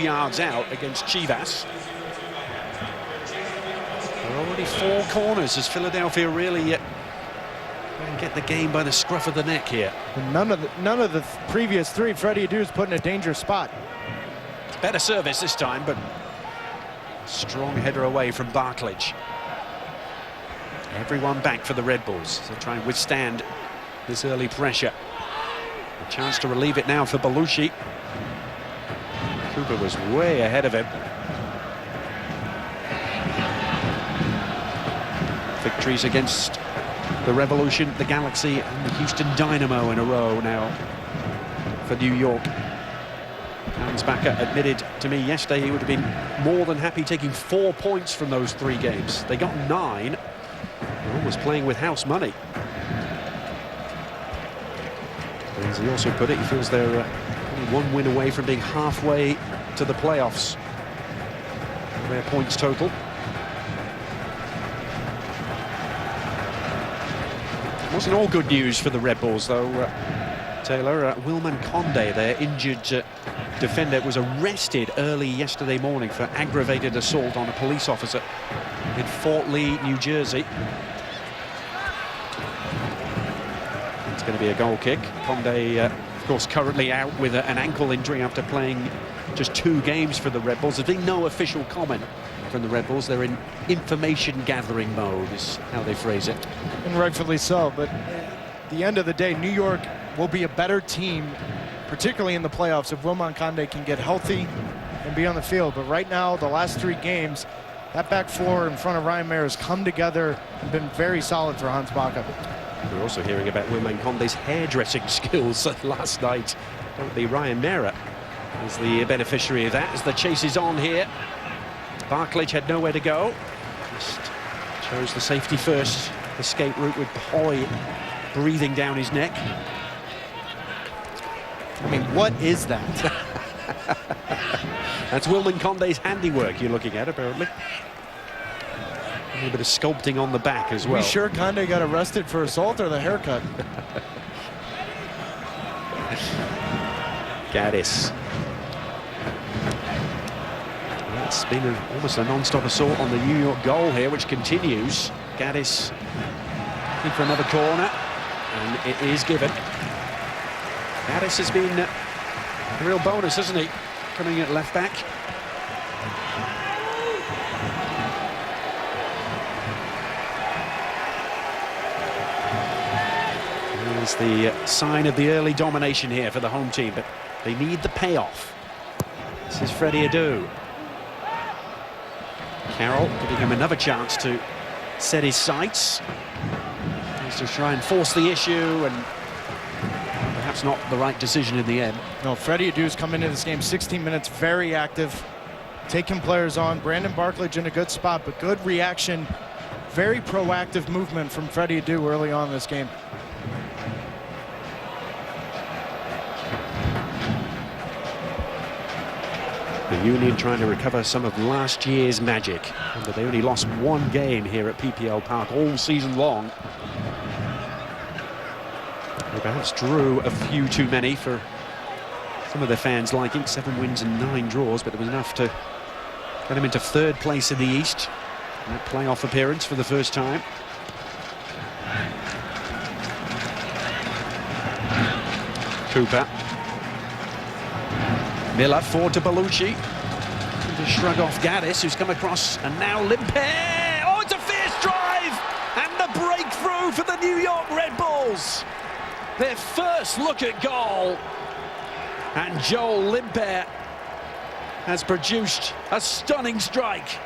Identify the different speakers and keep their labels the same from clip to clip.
Speaker 1: yards out against Chivas. There are already 4 corners as Philadelphia really get the game by the scruff of the neck here.
Speaker 2: And none of the previous 3 Freddie Adu's put in a dangerous spot.
Speaker 1: Better service this time, but strong header away from Barklage. Everyone back for the Red Bulls to try and withstand this early pressure. A chance to relieve it now for Belushi. Cooper was way ahead of him. Victories against the Revolution, the Galaxy and the Houston Dynamo in a row now for New York. Hansbacher admitted to me yesterday he would have been more than happy taking 4 points from those 3 games. They got 9. They're almost playing with house money. And as he also put it, he feels they're only 1 win away from being halfway to the playoffs. Their points total. It wasn't all good news for the Red Bulls, though, Taylor. Wilman Conde, their injured defender, was arrested early yesterday morning for aggravated assault on a police officer in Fort Lee, New Jersey. It's going to be a goal kick. Conde, of course, currently out with an ankle injury after playing just 2 games for the Red Bulls. There's been no official comment from the Red Bulls. They're in information gathering mode, is how they phrase it.
Speaker 2: And rightfully so, but at the end of the day, New York will be a better team, particularly in the playoffs, if Wilman Conde can get healthy and be on the field. But right now, the last 3 games, that back 4 in front of Ryan Mayer has come together and been very solid for Hansbacher.
Speaker 1: We're also hearing about Wilman Conde's hairdressing skills last night. Don't be Ryan Mayer is the beneficiary of that as the chase is on here. Barklage had nowhere to go. Just chose the safety first escape route with Hoy breathing down his neck.
Speaker 2: I mean, what is that?
Speaker 1: That's Wilman Conde's handiwork you're looking at, apparently. A little bit of sculpting on the back as well.
Speaker 2: Are we sure Conde got arrested for assault or the haircut?
Speaker 1: Gaddis. It's been almost a non-stop assault on the New York goal here, which continues. Gaddis in for another corner, and it is given. Gaddis has been a real bonus, hasn't he? Coming in at left back. There's the sign of the early domination here for the home team, but they need the payoff. This is Freddie Adu. Carroll giving him another chance to set his sights. He's to try and force the issue, and perhaps not the right decision in the end.
Speaker 2: No, Freddie Adu's come into this game 16 minutes, very active, taking players on. Brandon Barklage in a good spot, but good reaction, very proactive movement from Freddie Adu early on in this game.
Speaker 1: The Union trying to recover some of last year's magic, but they only lost 1 game here at PPL Park all season long. They perhaps drew a few too many for some of their fans' liking. 7 wins and 9 draws, but it was enough to get them into 3rd place in the East. That playoff appearance for the first time. Cooper. Miller forward to Belushi. To shrug off Gaddis, who's come across, and now Limper. Oh, it's a fierce drive! And the breakthrough for the New York Red Bulls. Their first look at goal. And Joel Limper has produced a stunning strike.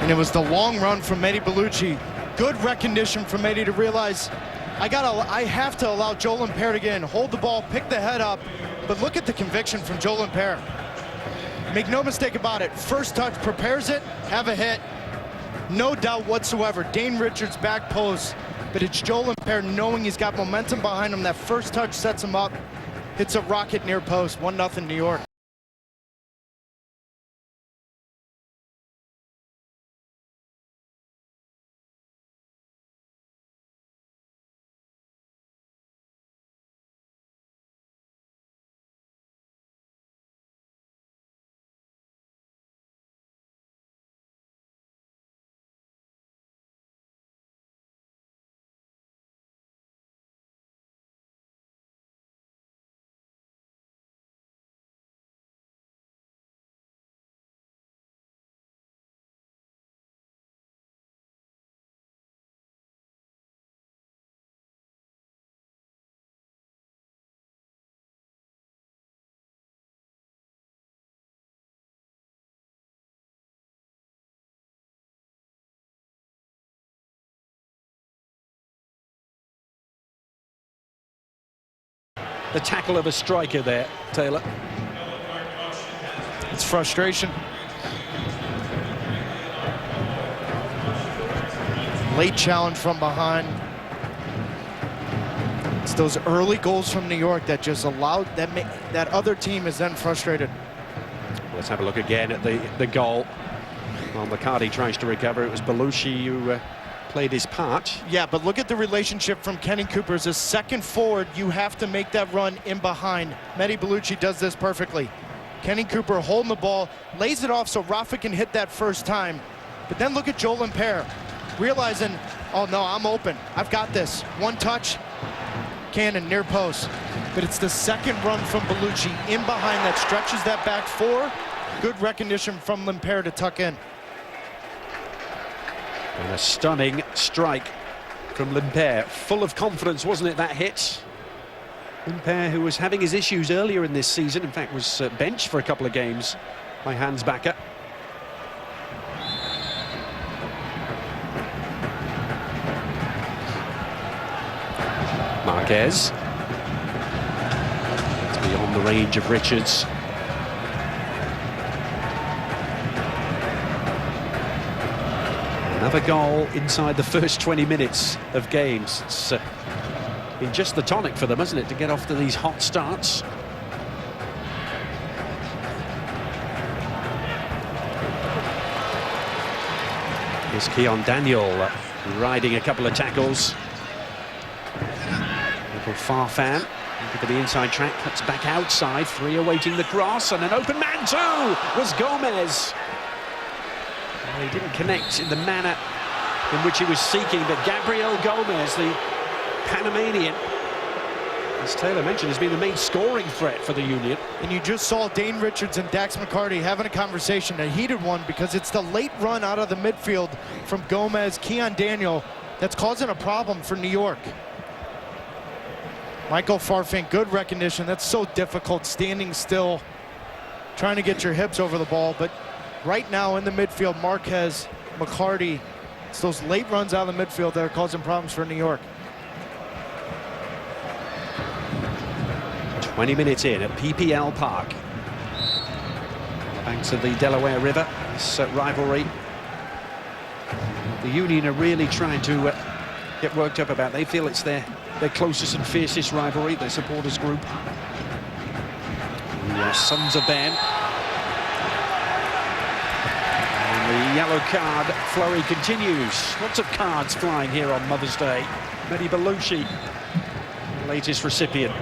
Speaker 2: And it was the long run from Mehdi Belushi. Good recognition from Mehdi to realize I have to allow Joel Limper to get in, hold the ball, pick the head up. But look at the conviction from Joel Limper. Make no mistake about it. First touch, prepares it, have a hit. No doubt whatsoever. Dane Richards back post, but it's Joel Limper knowing he's got momentum behind him. That first touch sets him up. Hits a rocket near post. 1-0 New York.
Speaker 1: the tackle of a striker there, Taylor.
Speaker 2: It's frustration. Late challenge from behind. It's those early goals from New York that just allowed that other team is then frustrated.
Speaker 1: Let's have a look again at the goal. Well, McCarty tries to recover. It was Belushi who played his part.
Speaker 2: Yeah, but look at the relationship from Kenny Cooper. As a second forward, you have to make that run in behind. Mehdi Belushi does this perfectly. Kenny Cooper holding the ball, lays it off so Rafa can hit that first time. But then look at Joel Impere, realizing, oh no, I'm open. I've got this. One touch, cannon, near post. But it's the second run from Belushi in behind that stretches that back four. Good recognition from Limper to tuck in.
Speaker 1: And a stunning strike from Limper. Full of confidence, wasn't it, that hit? Limper, who was having his issues earlier in this season, in fact was benched for a couple of games by Hans Backer. Marquez. It's beyond the range of Richards. Another goal inside the first 20 minutes of games. It's been just the tonic for them, hasn't it, to get off to these hot starts. Here's Keon Daniel riding a couple of tackles. Little Farfan, looking for the inside track, cuts back outside, three awaiting the cross, and an open man too was Gomez. Well, he didn't connect in the manner in which he was seeking, but Gabriel Gomez, the Panamanian, as Taylor mentioned, has been the main scoring threat for the Union.
Speaker 2: And you just saw Dane Richards and Dax McCarty having a conversation, a heated one, because it's the late run out of the midfield from Gomez, Keon Daniel, that's causing a problem for New York. Michael Farfan, good recognition. That's so difficult, standing still, trying to get your hips over the ball. But right now in the midfield, Marquez, McCarty, it's those late runs out of the midfield that are causing problems for New York.
Speaker 1: 20 minutes in at PPL Park. On the banks of the Delaware River, this rivalry. The Union are really trying to get worked up about. They feel it's their closest and fiercest rivalry, their supporters group. The Sons of Ben. And the yellow card flurry continues. Lots of cards flying here on Mother's Day. Mehdi Belushi, the latest recipient.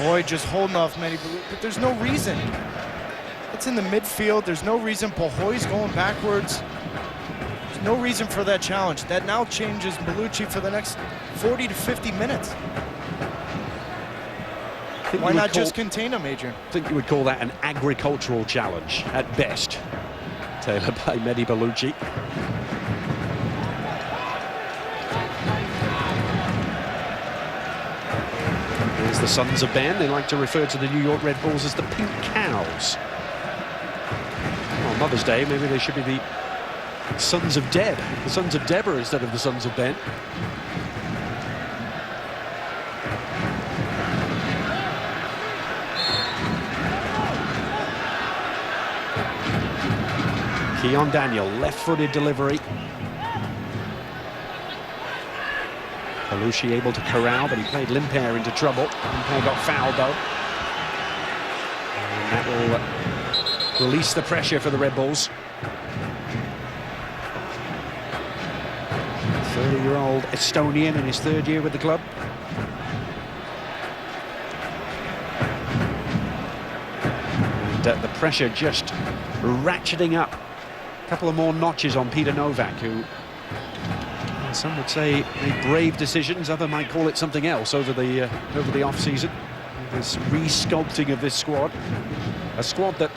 Speaker 2: Boy, just holding off Mehdi Belushi, but there's no reason. It's in the midfield. There's no reason. Pahoy's going backwards. There's no reason for that challenge. That now changes Belushi for the next 40 to 50 minutes. Why not just contain him, Adrian?
Speaker 1: I think you would call that an agricultural challenge at best. Taylor by Mehdi Belushi. Here's the Sons of Ben. They like to refer to the New York Red Bulls as the Pink Cows. On Mother's Day, maybe they should be the Sons of Deb, the Sons of Deborah instead of the Sons of Ben. Keon Daniel, left-footed delivery. Belushi able to corral, but he played Limper into trouble. Limper got fouled though. And that will release the pressure for the Red Bulls. 30-year-old Estonian in his third year with the club. And the pressure just ratcheting up. A couple of more notches on Peter Novak, who some would say made brave decisions, others might call it something else over the off-season. This re-sculpting of this squad. A squad that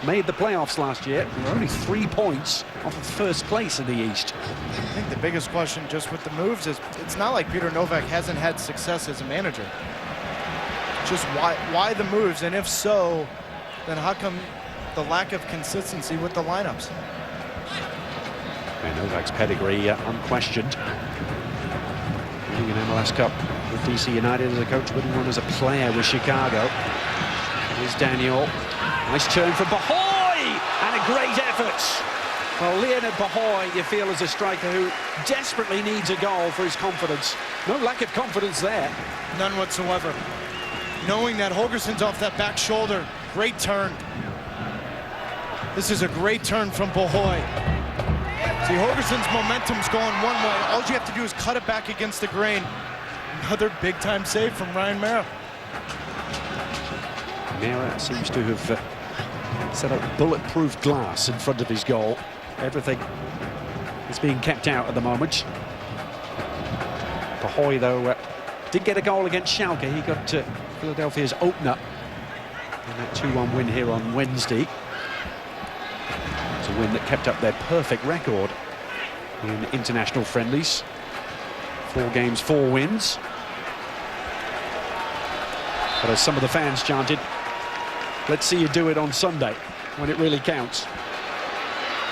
Speaker 1: made the playoffs last year. They were only 3 points off of first place in the East.
Speaker 2: I think the biggest question just with the moves is it's not like Peter Novak hasn't had success as a manager. Just why the moves? And if so, then how come the lack of consistency with the lineups?
Speaker 1: And Novak's pedigree unquestioned. Winning an MLS Cup with DC United as a coach, winning one as a player with Chicago. Here's Daniel. Nice turn for Bahoy! And a great effort. Well, Leonard Bahoy, you feel, is a striker who desperately needs a goal for his confidence. No lack of confidence there.
Speaker 2: None whatsoever. Knowing that Holgerson's off that back shoulder, great turn. This is a great turn from Bahoy. See, Holgerson's momentum's going one way. All you have to do is cut it back against the grain. Another big-time save from Ryan Mera.
Speaker 1: Mera seems to have set up bulletproof glass in front of his goal. Everything is being kept out at the moment. Bahoy, though, did get a goal against Schalke. He got Philadelphia's opener in that 2-1 win here on Wednesday. It's a win that kept up their perfect record in international friendlies. 4 games, 4 wins. But as some of the fans chanted, let's see you do it on Sunday when it really counts.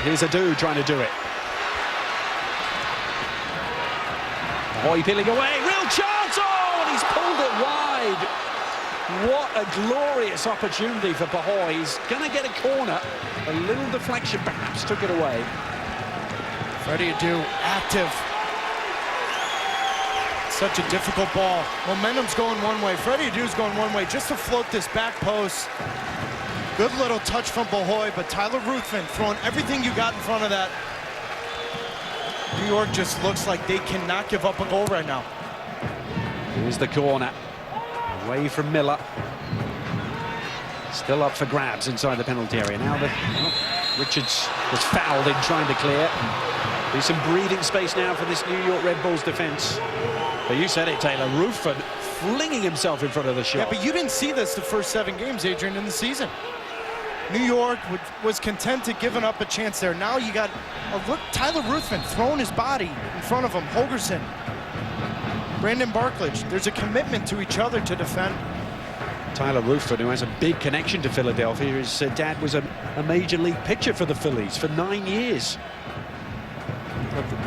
Speaker 1: Here's Adu trying to do it. Bahoy peeling away, real chance! Oh, and he's pulled it wide. What a glorious opportunity for Bahoy. He's going to get a corner. A little deflection perhaps took it away.
Speaker 2: Freddie Adu, active. Such a difficult ball. Momentum's going one way. Freddie Adu's going one way just to float this back post. Good little touch from Bahoy, but Tyler Ruthven throwing everything you got in front of that. New York just looks like they cannot give up a goal right now.
Speaker 1: Here's the corner. Away from Miller. Still up for grabs inside the penalty area. Now Richards was fouled in trying to clear. There's some breathing space now for this New York Red Bulls defense. But you said it, Taylor. Ruthven flinging himself in front of the shot.
Speaker 2: Yeah, but you didn't see this the first 7 games, Adrian, in the season. New York was content to giving up a chance there. Now you got look, Tyler Ruthven throwing his body in front of him. Holgerson, Brandon Barklage. There's a commitment to each other to defend.
Speaker 1: Tyler Ruthven, who has a big connection to Philadelphia, his dad was a major league pitcher for the Phillies for 9 years.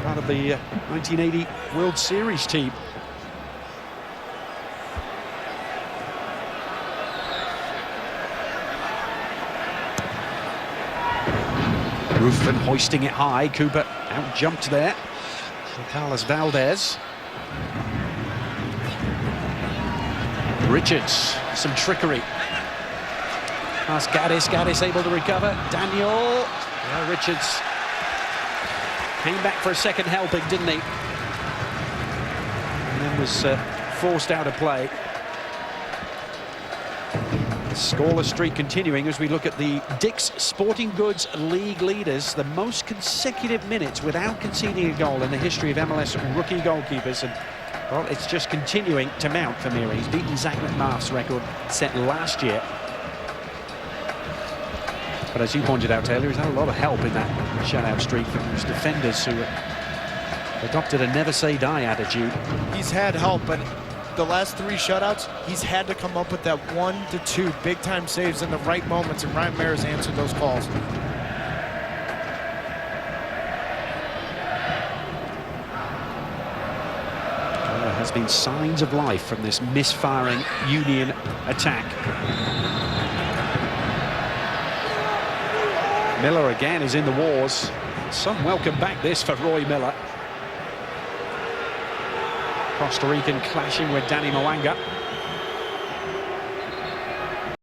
Speaker 1: Part of the 1980 World Series team. Ruthven hoisting it high. Cooper out jumped there. Carlos Valdez. Richards, some trickery. Past Gaddis. Gaddis able to recover. Daniel. Yeah, Richards came back for a second helping, didn't he? And then was forced out of play. The scoreless streak continuing as we look at the Dick's Sporting Goods League leaders, the most consecutive minutes without conceding a goal in the history of MLS rookie goalkeepers. And, well, it's just continuing to mount for Mera. He's beaten Zach McMath's record set last year. But as you pointed out, Taylor, he's had a lot of help in that shutout streak from his defenders who adopted a never-say-die attitude.
Speaker 2: He's had help, but the last 3 shutouts, he's had to come up with that 1 to 2 big-time saves in the right moments, and Ryan Mera's answered those calls.
Speaker 1: There has been signs of life from this misfiring Union attack. Miller again is in the wars. Some welcome back this for Roy Miller. Costa Rican clashing with Danny Mwanga.